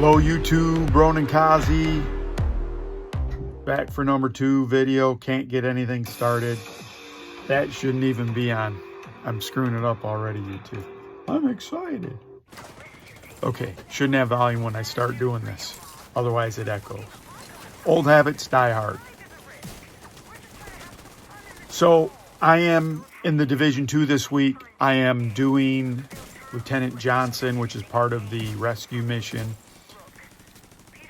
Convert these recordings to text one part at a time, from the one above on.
Hello YouTube, Bronin Kazi, back for number 2 video. Can't get anything started. That shouldn't even be on. I'm screwing it up already, YouTube. I'm excited. Okay, shouldn't have volume when I start doing this. Otherwise it echoes. Old habits die hard. So I am in the Division 2 this week. I am doing Lieutenant Johnson, which is part of the rescue mission.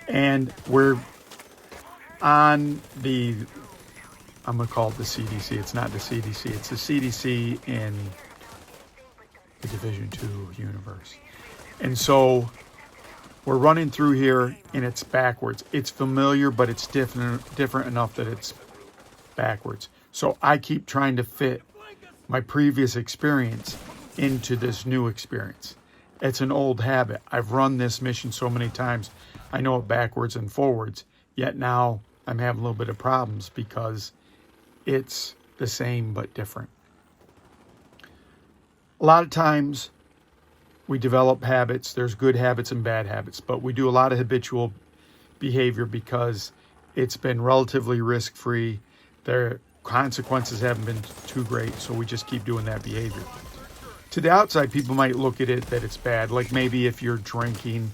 And we're on the, I'm going to call it the CDC. It's not the CDC. It's the CDC in the Division 2 universe. And so we're running through here and it's backwards. It's familiar, but it's different enough that it's backwards. So I keep trying to fit my previous experience into this new experience. It's an old habit. I've run this mission so many times. I know it backwards and forwards, yet now I'm having a little bit of problems because it's the same but different. A lot of times we develop habits. There's good habits and bad habits, but we do a lot of habitual behavior because it's been relatively risk-free. Their consequences haven't been too great, so we just keep doing that behavior. To the outside, people might look at it that it's bad. Like maybe if you're drinking,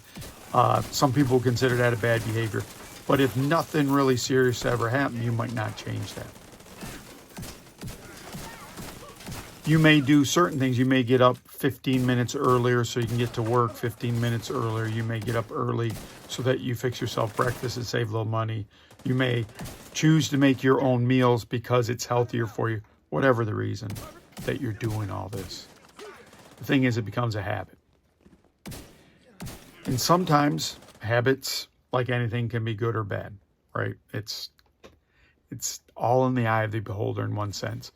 some people consider that a bad behavior. But if nothing really serious ever happened, you might not change that. You may do certain things. You may get up 15 minutes earlier so you can get to work 15 minutes earlier. You may get up early so that you fix yourself breakfast and save a little money. You may choose to make your own meals because it's healthier for you. Whatever the reason that you're doing all this. The thing is, it becomes a habit. And sometimes habits, like anything, can be good or bad, right? It's all in the eye of the beholder in one sense.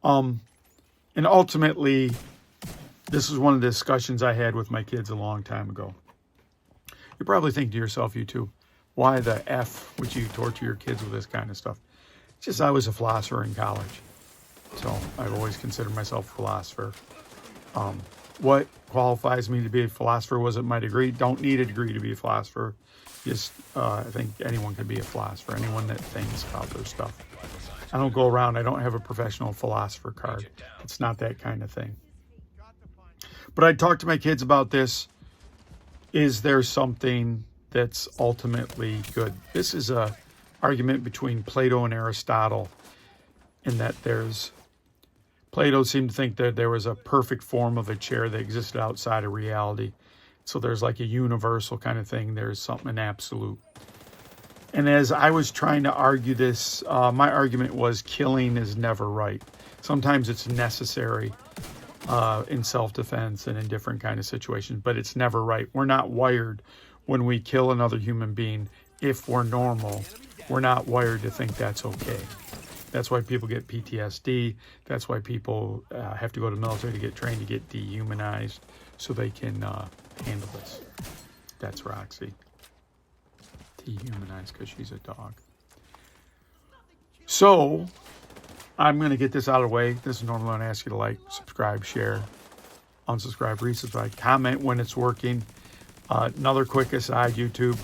And ultimately, this is one of the discussions I had with my kids a long time ago. You probably think to yourself, you too, why the F would you torture your kids with this kind of stuff? It's just I was a philosopher in college. So I've always considered myself a philosopher. What qualifies me to be a philosopher wasn't my degree. Don't need a degree to be a philosopher. Just, I think anyone can be a philosopher, anyone that thinks about their stuff. I don't go around, I don't have a professional philosopher card. It's not that kind of thing. But I talked to my kids about this. Is there something that's ultimately good? This is a argument between Plato and Aristotle, in that Plato seemed to think that there was a perfect form of a chair that existed outside of reality. So there's like a universal kind of thing. There's something absolute. And as I was trying to argue this, my argument was killing is never right. Sometimes it's necessary in self-defense and in different kind of situations, but it's never right. We're not wired when we kill another human being. If we're normal, we're not wired to think that's okay. That's why people get PTSD. That's why people have to go to the military to get trained to get dehumanized so they can handle this. That's Roxy. Dehumanized because she's a dog. So, I'm going to get this out of the way. This is normally when I ask you to like, subscribe, share, unsubscribe, resubscribe, comment when it's working. Another quick aside, YouTube.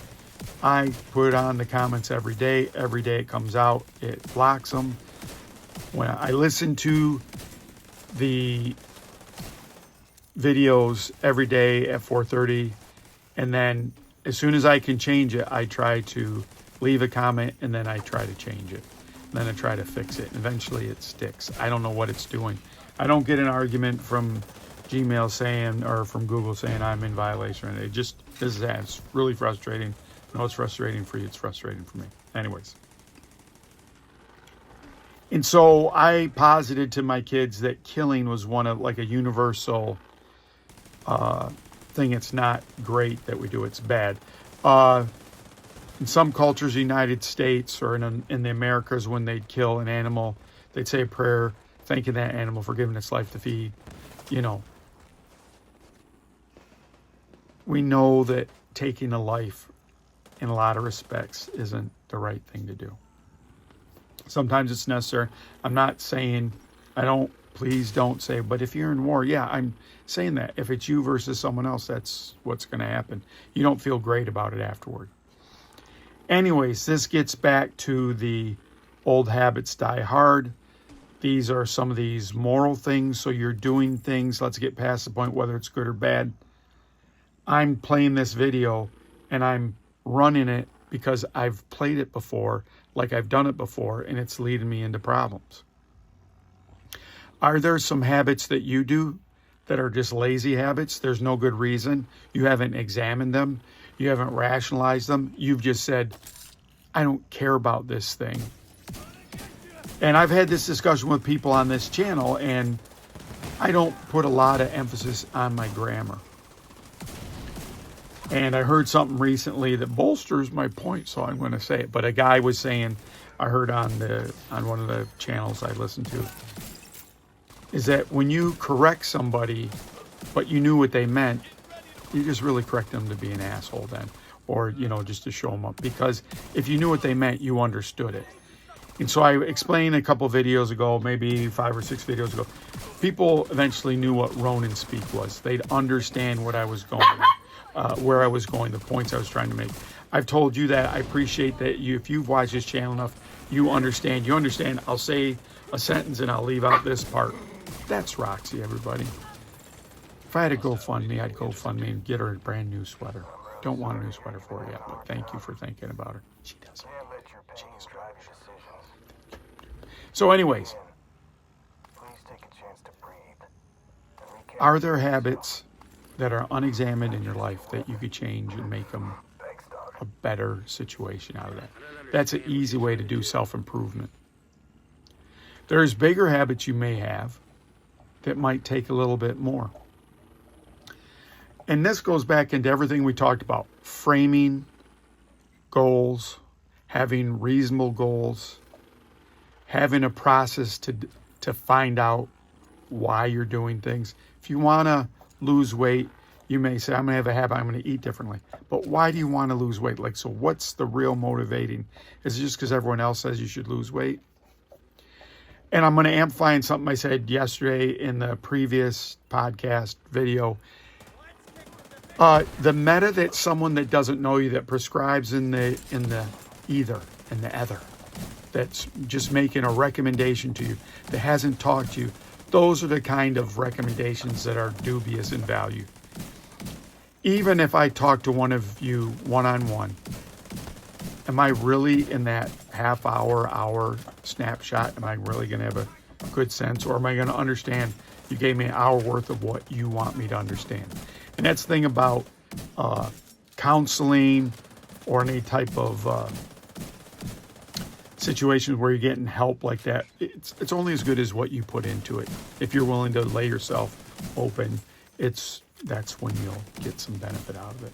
I put on the comments every day. Every day it comes out. It blocks them. When I listen to the videos every day at 4:30, and then as soon as I can change it, I try to leave a comment, and then I try to change it. And then I try to fix it. And eventually it sticks. I don't know what it's doing. I don't get an argument from Gmail saying, or from Google saying I'm in violation. It just is that. It's really frustrating. I know it's frustrating for you. It's frustrating for me. Anyways. And so I posited to my kids that killing was one of like a universal thing. It's not great that we do. It's bad. In some cultures, the United States or in the Americas, when they'd kill an animal, they'd say a prayer thanking that animal for giving its life to feed. You know, we know that taking a life in a lot of respects isn't the right thing to do. Sometimes it's necessary. I'm not saying, I don't please don't say, but if you're in war, yeah, I'm saying that. If it's you versus someone else, that's what's going to happen. You don't feel great about it afterward. Anyways, this gets back to the old habits die hard. These are some of these moral things. So you're doing things. Let's get past the point whether it's good or bad. I'm playing this video and I'm running it because I've played it before, like I've done it before, and it's leading me into problems. Are there some habits that you do that are just lazy habits? There's no good reason. You haven't examined them. You haven't rationalized them. You've just said, I don't care about this thing. And I've had this discussion with people on this channel, and I don't put a lot of emphasis on my grammar. And I heard something recently that bolsters my point, so I'm going to say it. But a guy was saying, I heard on one of the channels I listened to, is that when you correct somebody, but you knew what they meant, you just really correct them to be an asshole then, or, you know, just to show them up. Because if you knew what they meant, you understood it. And so I explained a couple videos ago, maybe 5 or 6 videos ago, people eventually knew what Ronin speak was. They'd understand what I was going, where I was going, the points I was trying to make. I've told you that. I appreciate that you, if you've watched this channel enough, you understand. You understand. I'll say a sentence and I'll leave out this part. That's Roxy, everybody. If I had a GoFundMe, I'd GoFundMe and get her a brand new sweater. Don't want a new sweater for her yet, but thank you for thinking about her. She doesn't. Jeez. So anyways, are there habits that are unexamined in your life that you could change and make them a better situation out of that? That's an easy way to do self-improvement. There's bigger habits you may have that might take a little bit more. And this goes back into everything we talked about. Framing goals, having reasonable goals, having a process to find out why you're doing things. If you want to lose weight, you may say, I'm going to have a habit, I'm going to eat differently. But why do you want to lose weight? Like, so what's the real motivating? Is it just because everyone else says you should lose weight? And I'm going to amplify something I said yesterday in the previous podcast video. The meta that someone that doesn't know you, that prescribes in the either, in the other, that's just making a recommendation to you, that hasn't talked to you, those are the kind of recommendations that are dubious in value. Even if I talk to one of you one-on-one, am I really in that hour snapshot? Am I really going to have a good sense? Or am I going to understand you gave me an hour worth of what you want me to understand? And that's the thing about counseling or any type of situations where you're getting help like that. It's only as good as what you put into it. If you're willing to lay yourself open, that's when you'll get some benefit out of it.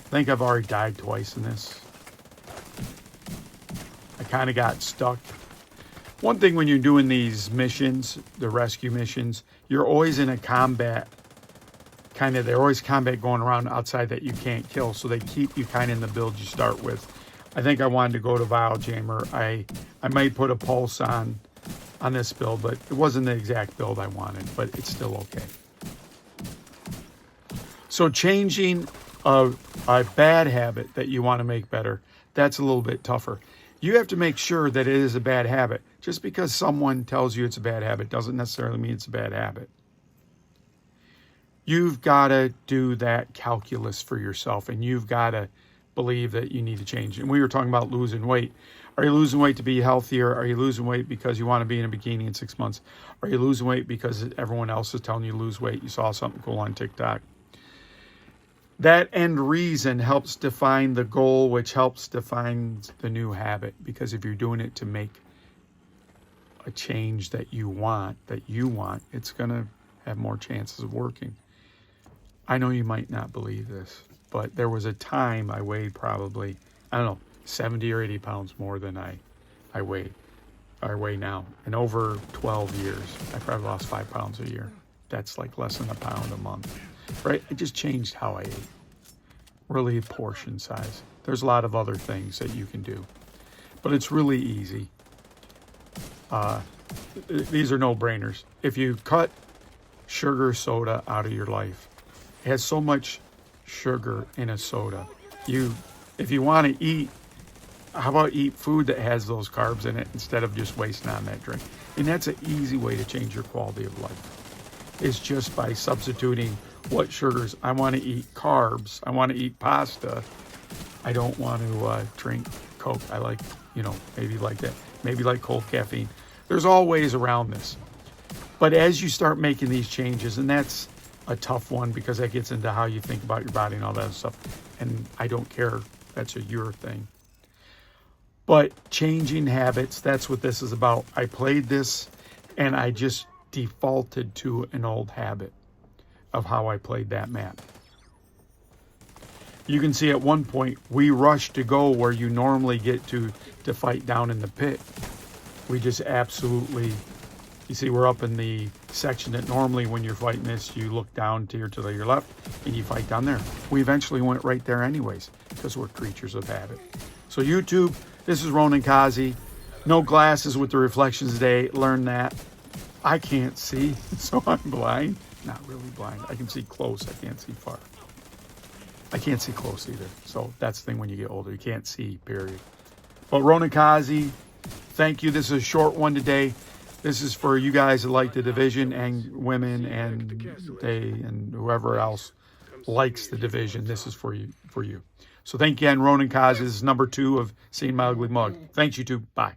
I think I've already died twice in this. I kind of got stuck. One thing when you're doing these missions, the rescue missions, you're always in a combat, they're always combat going around outside that you can't kill, so they keep you kind of in the build you start with. I think I wanted to go to Vial Jammer. I might put a pulse on this build, but it wasn't the exact build I wanted, but it's still okay. So changing a bad habit that you want to make better, that's a little bit tougher. You have to make sure that it is a bad habit. Just because someone tells you it's a bad habit doesn't necessarily mean it's a bad habit. You've got to do that calculus for yourself, and you've got to believe that you need to change. And we were talking about losing weight. Are you losing weight to be healthier? Are you losing weight because you want to be in a bikini in 6 months? Are you losing weight because everyone else is telling you to lose weight? You saw something cool on TikTok. That end reason helps define the goal, which helps define the new habit. Because if you're doing it to make a change that you want, it's going to have more chances of working. I know you might not believe this, but there was a time I weighed probably, 70 or 80 pounds more than I weigh now. And over 12 years, I probably lost 5 pounds a year. That's like less than a pound a month, right? It just changed how I ate. Really portion size. There's a lot of other things that you can do, but it's really easy. these are no-brainers. If you cut sugar soda out of your life, it has so much sugar in a soda. If you want to eat, how about eat food that has those carbs in it instead of just wasting on that drink? And that's an easy way to change your quality of life. It's just by substituting what sugars. I want to eat carbs. I want to eat pasta. I don't want to drink Coke. I like, maybe like that. Maybe like cold caffeine. There's all ways around this. But as you start making these changes, and that's a tough one because that gets into how you think about your body and all that stuff. And I don't care. That's your thing. But changing habits, that's what this is about. I played this and I just defaulted to an old habit of how I played that map. You can see at one point we rushed to go where you normally get to fight down in the pit. We just absolutely, you see we're up in the section that normally when you're fighting this, you look down to your left and you fight down there. We eventually went right there anyways because we're creatures of habit. So YouTube, this is Ronan Kazi. No glasses with the reflections today. Learn that. I can't see, so I'm blind. Not really blind. I can see close. I can't see far. I can't see close either. So that's the thing when you get older. You can't see, period. But Ronan Kazi, thank you. This is a short one today. This is for you guys that like The Division and women and whoever else likes The Division. This is for you. So thank you again, Ronan Kazi. This is number 2 of Seeing My Ugly Mug. Thanks, YouTube. Bye.